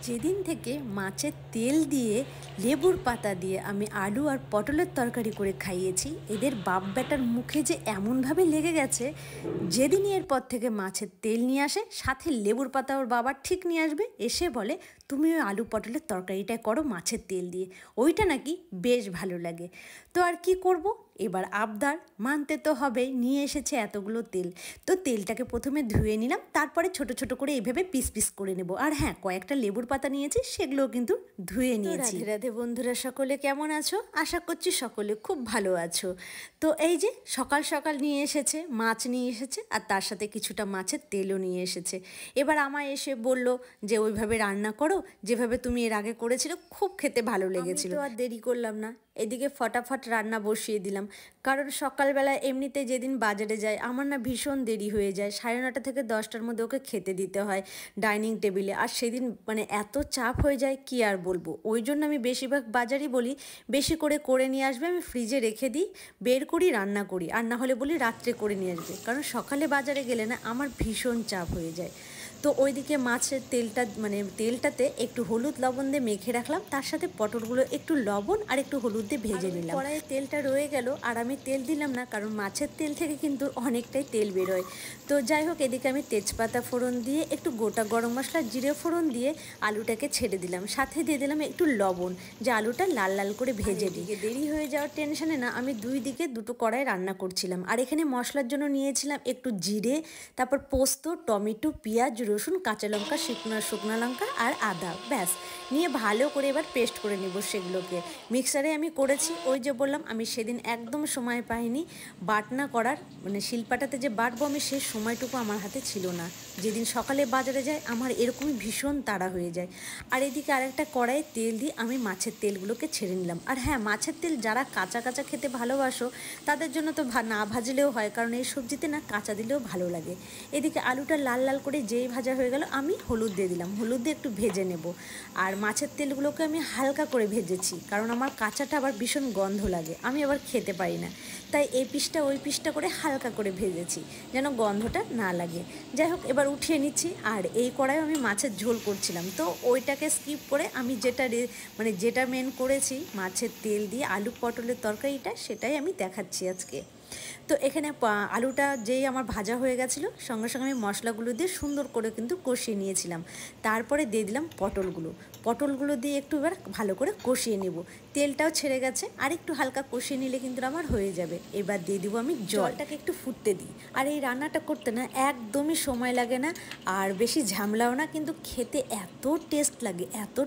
যেদিন থেকে মাছের তেল দিয়ে লেবুর পাতা দিয়ে আমি আলু আর পটলের তরকারি করে খাইয়েছি, এদের বাপ বেটার মুখে যে এমনভাবে লেগে গেছে, যেদিনই এরপর থেকে মাছের তেল নিয়ে আসে সাথে লেবুর পাতা ওর বাবা ঠিক নিয়ে আসবে, এসে বলে তুমি ওই আলু পটলের তরকারিটা করো মাছের তেল দিয়ে, ওইটা নাকি বেশ ভালো লাগে। তো আর কি করব, এবার আবদার মানতে তো হবেই। নিয়ে এসেছে এতগুলো তেল, তো তেলটাকে প্রথমে ধুয়ে নিলাম, তারপরে ছোট ছোট করে এইভাবে পিস পিস করে নেব। আর হ্যাঁ, কয়েকটা লেবুর পাতা নিয়েছি, সেগুলোও কিন্তু ধুয়ে নিয়েছি। রাধে রাধে বন্ধুরা, সকলে কেমন আছো? আশা করছি সকলে খুব ভালো আছো। তো এই যে সকাল সকাল নিয়ে এসেছে, মাছ নিয়ে এসেছে, আর তার সাথে কিছুটা মাছের তেলও নিয়ে এসেছে। এবার আমায় এসে বলল যে ওইভাবে রান্না করো যেভাবে তুমি এর আগে করেছিলে, খুব খেতে ভালো লেগেছিল। তো আর দেরি করলাম না, এদিকে ফটাফট রান্না বসিয়ে দিলাম। কারণ সকালবেলা এমনিতে যেদিন বাজারে যায় আমার না ভীষণ দেরি হয়ে যায়, 9:30 থেকে 10টার মধ্যে ওকে খেতে দিতে হয় ডাইনিং টেবিলে। আর সেদিন মানে এত চাপ হয়ে যায় কি আর বলবো। ওই জন্য আমি বেশিরভাগ বাজারই বলি বেশি করে নিয়ে আসবে, আমি ফ্রিজে রেখে দিই, বের করি রান্না করি। আর না হলে বলি রাত্রে করে নিয়ে আসবে, কারণ সকালে বাজারে গেলে না আমার ভীষণ চাপ হয়ে যায়। তো ওইদিকে মাছের তেলটা মানে তেলটাতে একটু হলুদ লবণ দিয়ে মেখে রাখলাম, তার সাথে পটলগুলো একটু লবণ আর একটু হলুদ দিয়ে ভেজে নিলাম। কড়াইয়ে তেলটা রয়ে গেল, আর আমি তেল দিলাম না, কারণ মাছের তেল থেকে কিন্তু অনেকটাই তেল বেরোয়। তো যাই হোক, এদিকে আমি তেজপাতা ফোড়ন দিয়ে একটু গোটা গরম মশলা জিরে ফোড়ন দিয়ে আলুটাকে ছেড়ে দিলাম, সাথে দিয়ে দিলাম একটু লবণ, যে আলুটা লাল লাল করে ভেজে দিই। দেরি হয়ে যাওয়ার টেনশনে না আমি দুই দিকে দুটো কড়াই রান্না করছিলাম। আর এখানে মশলার জন্য নিয়েছিলাম একটু জিরে, তারপর পোস্ত, টমেটো, পেঁয়াজ, রসুন, কাঁচা লঙ্কা, শুকনো লঙ্কা আর আদা, ব্যাস। নিয়ে ভালো করে এবার পেস্ট করে নেব সেগুলোকে। মিক্সারে আমি করেছি, ওই যে বললাম আমি সেদিন একদম সময় পাইনি বাটনা করার, মানে শিলপাটাতে যে বাটবো আমি সেই সময়টুকু আমার হাতে ছিল না। যেদিন সকালে বাজারে যাই আমার এরকমই ভীষণ তাড়া হয়ে যায়। আর এদিকে আরেকটা কড়াইয়ে তেল দিয়ে আমি মাছের তেলগুলোকে ছেড়ে নিলাম। আর হ্যাঁ, মাছের তেল যারা কাঁচা কাঁচা খেতে ভালোবাসো তাদের জন্য তো না ভাজলেও হয়, কারণ এই সবজিতে না কাঁচা দিলেও ভালো লাগে। এদিকে আলুটা লাল লাল করে যেই ভাজা হয়ে গেল আমি হলুদ দিয়ে দিলাম, হলুদ দিয়ে একটু ভেজে নেব। আর মাছের তেলগুলোকে আমি হালকা করে ভেজেছি, কারণ আমার কাঁচাটা আবার ভীষণ গন্ধ লাগে, আমি আবার খেতে পারি না। তাই এই পিসটা ওই পিসটা করে হালকা করে ভেজেছি, যেন গন্ধটা না লাগে। যাই হোক, এবার উঠিয়ে নিচ্ছি। আর এই কড়াইয়ে আমি মাছের ঝোল করছিলাম, তো ওইটাকে স্কিপ করে আমি যেটা মেন করেছি মাছের তেল দিয়ে আলু পটলের তরকারিটা, সেটাই আমি দেখাচ্ছি আজকে। তো এখানে আলুটা যেই আমার ভাজা হয়ে গেছিলো, সঙ্গে সঙ্গে আমি মশলাগুলো দিয়ে সুন্দর করে কিন্তু কষিয়ে নিয়েছিলাম। তারপরে দিয়ে দিলাম পটলগুলো দিয়ে একটু এবার ভালো করে কষিয়ে নেব। তেলটাও ছেড়ে গেছে, আর একটু হালকা কষিয়ে নিলে কিন্তু আমার হয়ে যাবে। এবার দিয়ে দিব আমি জলটাকে একটু ফুটতে দিই। আর এই রান্নাটা করতে না একদমই সময় লাগে না, আর বেশি ঝামেলাও না, কিন্তু খেতে এত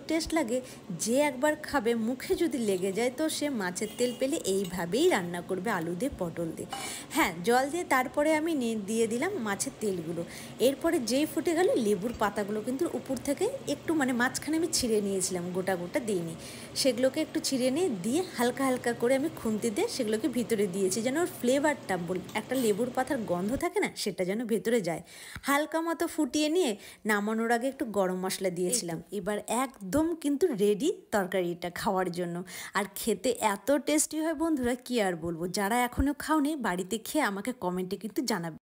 টেস্ট লাগে যে একবার খাবে মুখে যদি লেগে যায় তো সে মাছের তেল পেলে এইভাবেই রান্না করবে আলু দিয়ে পটল দিয়ে। হ্যাঁ, জল দিয়ে তারপরে আমি দিয়ে দিলাম মাছের তেলগুলো। এরপরে যেই ফুটে গেল লেবুর পাতাগুলো কিন্তু উপর থেকে একটু মাঝখানে আমি ছিঁড়ে নিয়েছিলাম, গোটা গোটা দিইনি, সেগুলোকে একটু ছিঁড়ে নিয়ে দিয়ে হালকা হালকা করে আমি খুন্তি দিয়ে সেগুলোকে ভিতরে দিয়েছি, যেন ওর ফ্লেভারটা একটা লেবুর পাতার গন্ধ থাকে না, সেটা যেন ভেতরে যায়। হালকা মতো ফুটিয়ে নিয়ে নামানোর আগে একটু গরম মশলা দিয়েছিলাম। এবার একদম কিন্তু রেডি তরকারিটা খাওয়ার জন্য। আর খেতে এত টেস্টি হয় বন্ধুরা, কি আর বলবো। যারা এখনও খাওনি বাড়িতে খেয়ে আমাকে কমেন্টে কিন্তু জানাবে।